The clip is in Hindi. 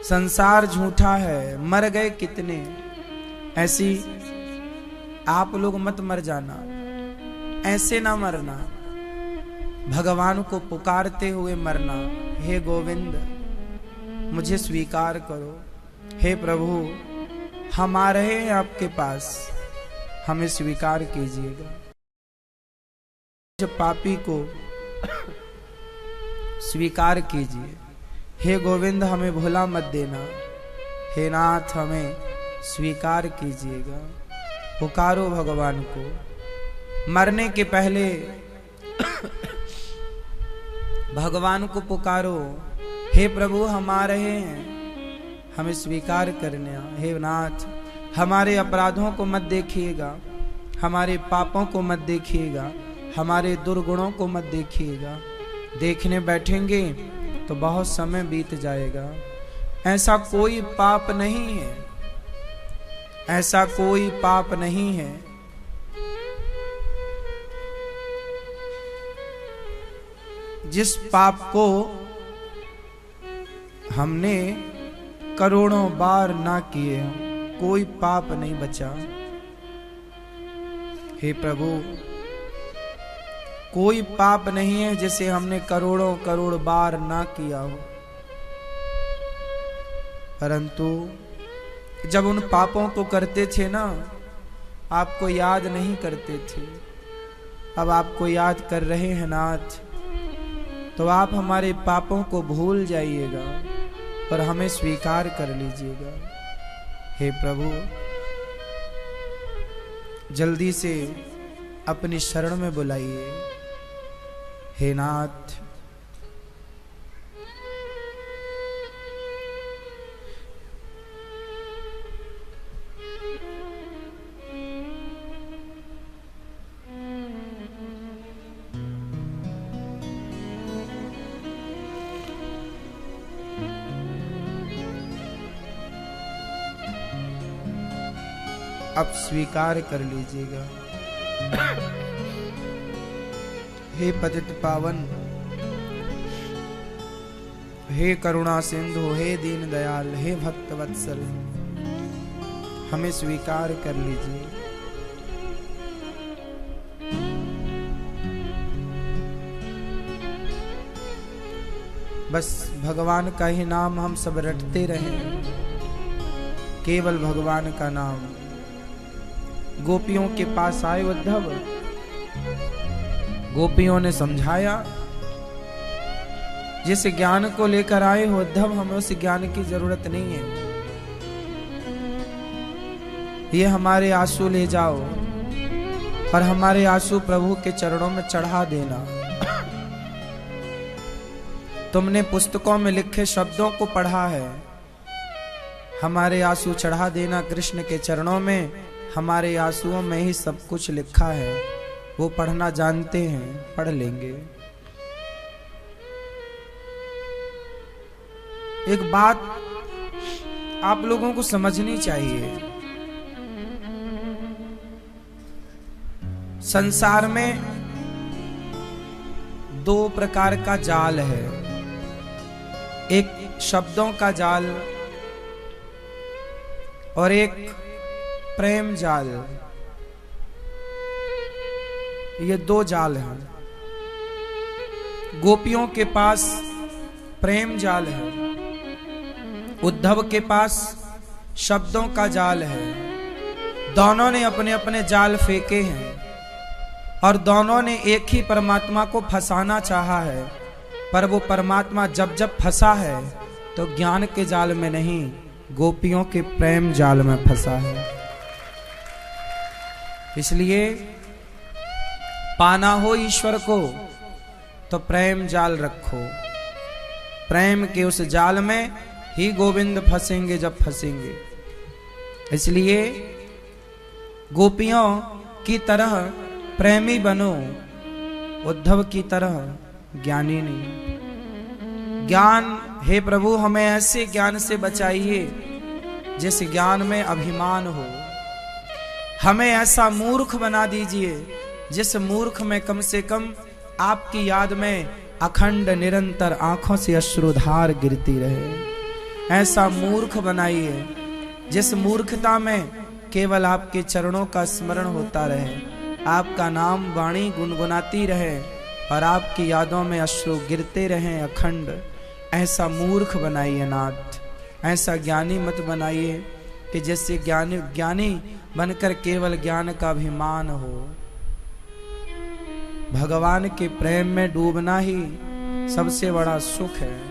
संसार झूठा है, मर गए कितने। ऐसी आप लोग मत मर जाना, ऐसे ना मरना, भगवान को पुकारते हुए मरना। हे गोविंद मुझे स्वीकार करो, हे प्रभु हम आ रहे हैं आपके पास, हमें स्वीकार कीजिएगा। जब पापी को स्वीकार कीजिए, हे गोविंद हमें भुला मत देना, हे नाथ हमें स्वीकार कीजिएगा। पुकारो भगवान को, मरने के पहले भगवान को पुकारो, हे प्रभु हम आ रहे हैं, हमें स्वीकार करने। हे नाथ हमारे अपराधों को मत देखिएगा, हमारे पापों को मत देखिएगा, हमारे दुर्गुणों को मत देखिएगा। देखने बैठेंगे तो बहुत समय बीत जाएगा। ऐसा कोई पाप नहीं है, ऐसा कोई पाप नहीं है जिस पाप को हमने करोड़ों बार ना किए, कोई पाप नहीं बचा। हे प्रभु कोई पाप नहीं है जिसे हमने करोड़ों करोड़ बार ना किया हो, परंतु जब उन पापों को करते थे ना, आपको याद नहीं करते थे। अब आपको याद कर रहे हैं नाथ, तो आप हमारे पापों को भूल जाइएगा और हमें स्वीकार कर लीजिएगा। हे प्रभु जल्दी से अपनी शरण में बुलाइए। हे नाथ अब स्वीकार कर लीजिएगा। हे पतित पावन, हे करुणा सिंधु, हे दीन दयाल, हे भक्त वत्सल, हमें स्वीकार कर लीजिए। बस भगवान का ही नाम हम सब रटते रहें, केवल भगवान का नाम। गोपियों के पास आए उद्धव, गोपियों ने समझाया, जिस ज्ञान को लेकर आए हो उद्धव, हमें उस ज्ञान की जरूरत नहीं है। ये हमारे आंसू ले जाओ और हमारे आंसू प्रभु के चरणों में चढ़ा देना। तुमने पुस्तकों में लिखे शब्दों को पढ़ा है, हमारे आंसू चढ़ा देना कृष्ण के चरणों में। हमारे आंसुओं में ही सब कुछ लिखा है, वो पढ़ना जानते हैं, पढ़ लेंगे। एक बात आप लोगों को समझनी चाहिए, संसार में दो प्रकार का जाल है, एक शब्दों का जाल और एक प्रेम जाल। ये दो जाल हैं। गोपियों के पास प्रेम जाल है, उद्धव के पास शब्दों का जाल है। दोनों ने अपने अपने जाल फेंके हैं और दोनों ने एक ही परमात्मा को फंसाना चाहा है, पर वो परमात्मा जब जब फंसा है तो ज्ञान के जाल में नहीं, गोपियों के प्रेम जाल में फंसा है। इसलिए पाना हो ईश्वर को तो प्रेम जाल रखो, प्रेम के उस जाल में ही गोविंद फंसेंगे जब फंसेंगे। इसलिए गोपियों की तरह प्रेमी बनो, उद्धव की तरह ज्ञानी नहीं। ज्ञान, हे प्रभु हमें ऐसे ज्ञान से बचाइए जिस ज्ञान में अभिमान हो। हमें ऐसा मूर्ख बना दीजिए जिस मूर्ख में कम से कम आपकी याद में अखंड निरंतर आंखों से अश्रुधार गिरती रहे। ऐसा मूर्ख बनाइए जिस मूर्खता में केवल आपके चरणों का स्मरण होता रहे, आपका नाम वाणी गुनगुनाती रहे और आपकी यादों में अश्रु गिरते रहें अखंड। ऐसा मूर्ख बनाइए नाथ, ऐसा ज्ञानी मत बनाइए कि जैसे ज्ञानी बनकर केवल ज्ञान का अभिमान हो। भगवान के प्रेम में डूबना ही सबसे बड़ा सुख है।